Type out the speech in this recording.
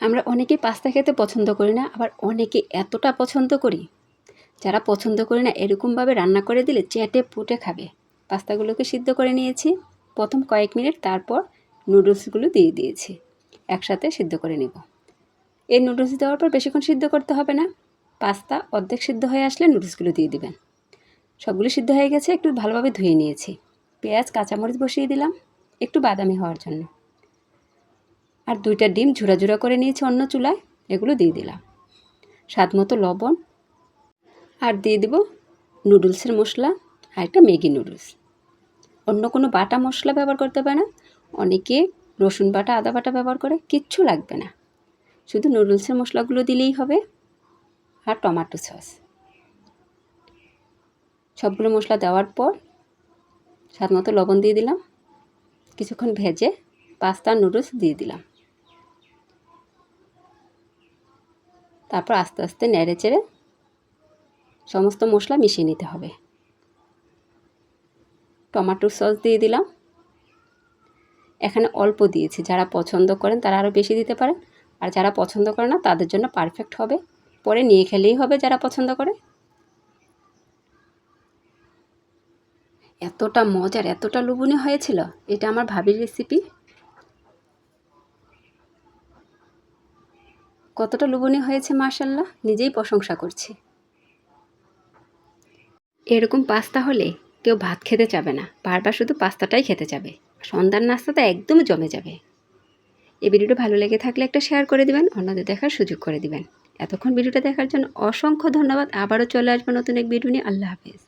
আমরা অনেকেই পাস্তা খেতে পছন্দ করি না, আবার অনেকে এতটা পছন্দ করি। যারা পছন্দ করি না এরকমভাবে রান্না করে দিলে চেটে পুটে খাবে। পাস্তাগুলোকে সিদ্ধ করে নিয়েছি প্রথম কয়েক মিনিট, তারপর নুডলসগুলো দিয়ে দিয়েছি, একসাথে সিদ্ধ করে নেব। এই নুডলস দেওয়ার পর বেশিক্ষণ সিদ্ধ করতে হবে না। পাস্তা অর্ধেক সিদ্ধ হয়ে আসলে নুডলসগুলো দিয়ে দিবেন। সবগুলো সিদ্ধ হয়ে গেছে, একটু ভালোভাবে ধুয়ে নিয়েছি। পেঁয়াজ কাঁচামরিচ বসিয়ে দিলাম একটু বাদামি হওয়ার জন্য। আর 2টা ডিম ঝুরা ঝুরা করে নিয়েছি অন্য চুলায়, এগুলো দিয়ে দিলাম। স্বাদ মতো লবণ, আর দিয়ে দিব নুডলসের মশলা আর একটা ম্যাগি নুডলস। অন্য কোনো বাটা মশলা ব্যবহার করতে পারে না। অনেকে রসুন বাটা আদা বাটা ব্যবহার করে, কিচ্ছু লাগবে না, শুধু নুডলসের মশলাগুলো দিলেই হবে। আর টমেটো সস। সবগুলো মশলা দেওয়ার পর স্বাদ মতো লবণ দিয়ে দিলাম। কিছুক্ষণ ভেজে পাস্তা নুডলস দিয়ে দিলাম। তারপর আস্তে আস্তে নেড়ে চেড়ে সমস্ত মশলা মিশিয়ে নিতে হবে। টমেটো সস দিয়ে দিলাম। এখানে অল্প দিয়েছি, যারা পছন্দ করেন তারা আরও বেশি দিতে পারেন, আর যারা পছন্দ করে না তাদের জন্য পারফেক্ট হবে। পরে নিয়ে খেলেই হবে যারা পছন্দ করে। এতটা মজার, এতটা লোভনীয় হয়েছিল। এটা আমার ভাবির রেসিপি। কতটা লোভনীয় হয়েছে মাশাআল্লাহ, নিজেই প্রশংসা করছি। এরকম পাস্তা হলে কেউ ভাত খেতে চাবে না, বারবার শুধু পাস্তাটাই খেতে যাবে। সন্ধ্যার নাস্তাটা একদম জমে যাবে। এই ভিডিওটা ভালো লেগে থাকলে একটা শেয়ার করে দিবেন, অন্যদের দেখার সুযোগ করে দিবেন। এতক্ষণ ভিডিওটা দেখার জন্য অসংখ্য ধন্যবাদ। আবারও চলে আসবো নতুন এক ভিডিও নিয়ে। আল্লাহ হাফেজ।